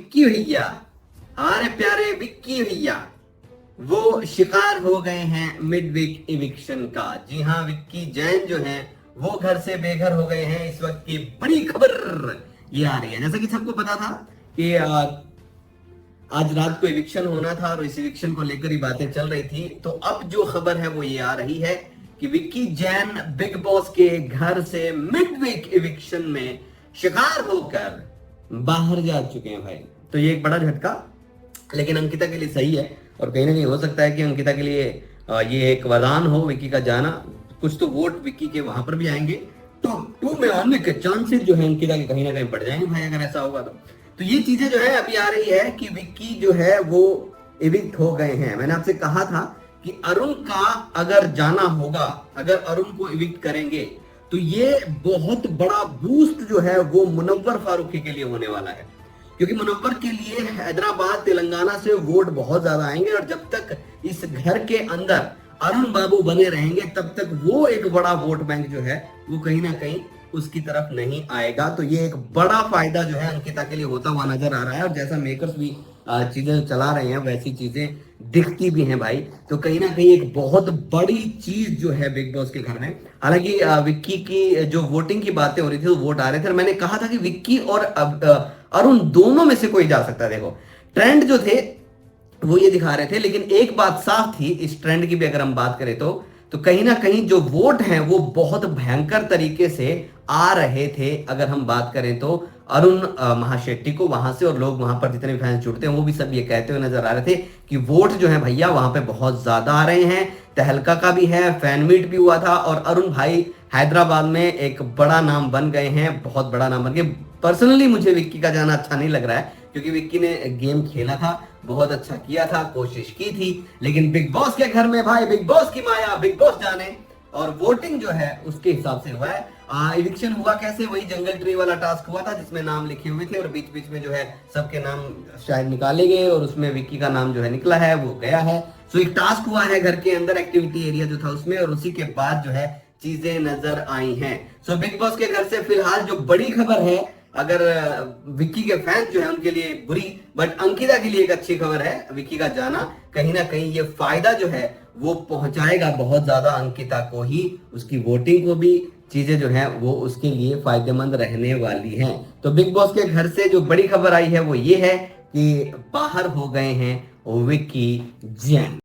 विक्की भैया, हमारे प्यारे विक्की भैया, वो शिकार हो गए हैं मिड वीक इविक्शन का। जी हाँ, विक्की जैन जो है वो घर से बेघर हो गए हैं। इस वक्त की बड़ी खबर ये आ रही है, जैसा कि सबको पता था कि आज रात को इविक्शन होना था और इस इविक्शन को लेकर ही बातें चल रही थी। तो अब जो खबर है वो ये आ रही है कि विक्की जैन बिग बॉस के घर से मिड वीक इविक्शन में शिकार होकर बाहर जा चुके हैं भाई। तो ये एक बड़ा झटका, लेकिन अंकिता के लिए सही है और कहीं ना कहीं हो सकता है कि अंकिता के लिए ये एक वरदान हो विक्की का जाना। कुछ तो वोट विक्की के वहां पर भी आएंगे, टॉप 2 में आने के चांसेस जो है अंकिता के कहीं ना कहीं बढ़ जाएंगे भाई, अगर ऐसा होगा तो ये चीजें जो है अभी आ रही है कि विक्की जो है वो इविक्ट हो गए हैं। मैंने आपसे कहा था कि अरुण का अगर जाना होगा, अगर अरुण को इविक्ट करेंगे तो ये बहुत बड़ा बूस्ट जो है वो मुनव्वर फारूकी के लिए होने वाला है, क्योंकि मुनव्वर के लिए हैदराबाद तेलंगाना से वोट बहुत ज्यादा आएंगे और जब तक इस घर के अंदर अरुण बाबू बने रहेंगे तब तक वो एक बड़ा वोट बैंक जो है वो कहीं ना कहीं उसकी तरफ नहीं आएगा। तो ये एक बड़ा फायदा जो है अंकिता के लिए होता हुआ नजर आ रहा है और जैसा मेकर्स भी चीजें चला रहे हैं वैसी चीजें दिखती भी हैं भाई। तो कहीं ना कहीं एक बहुत बड़ी चीज जो है बिग बॉस के घर में। हालांकि विक्की की जो वोटिंग की बातें हो रही थी, तो वोट आ रहे थे और मैंने कहा था कि विक्की और अरुण दोनों में से कोई जा सकता है। देखो ट्रेंड जो थे वो ये दिखा रहे थे, लेकिन एक बात साफ थी इस ट्रेंड की भी अगर हम बात करें तो कहीं ना कहीं जो वोट हैं वो बहुत भयंकर तरीके से आ रहे थे। अगर हम बात करें तो अरुण महाशेट्टी को वहां से, और लोग वहां पर जितने भी फैंस जुड़ते हैं वो भी सब ये कहते हुए नजर आ रहे थे कि वोट जो है भैया वहां पे बहुत ज्यादा आ रहे हैं। तहलका का भी है, फैन मीट भी हुआ था और अरुण भाई हैदराबाद में एक बड़ा नाम बन गए हैं, बहुत बड़ा नाम बन गए। पर्सनली मुझे विक्की का जाना अच्छा नहीं लग रहा है, क्योंकि विक्की ने गेम खेला था, बहुत अच्छा किया था, कोशिश की थी, लेकिन बिग बॉस के घर में भाई बिग बॉस की माया बिग बॉस जाने। और वोटिंग जो है उसके हिसाब से हुआ है। इविक्शन हुआ कैसे, वही जंगल ट्री वाला टास्क हुआ था जिसमें नाम लिखे हुए थे और बीच बीच में जो है सबके नाम शायद निकाले गए और उसमें विक्की का नाम जो है निकला है, वो गया है। सो एक टास्क हुआ है घर के अंदर, एक्टिविटी एरिया जो था उसमें, और उसी के बाद जो है चीजें नजर आई हैं। सो बिग बॉस के घर से फिलहाल जो बड़ी खबर है, अगर विक्की के फैंस जो है उनके लिए बुरी, बट अंकिता के लिए एक अच्छी खबर है। विक्की का जाना कहीं ना कहीं ये फायदा जो है वो पहुंचाएगा बहुत ज्यादा अंकिता को ही, उसकी वोटिंग को भी। चीजें जो है वो उसके लिए फायदेमंद रहने वाली हैं। तो बिग बॉस के घर से जो बड़ी खबर आई है वो ये है कि बाहर हो गए हैं विक्की जैन।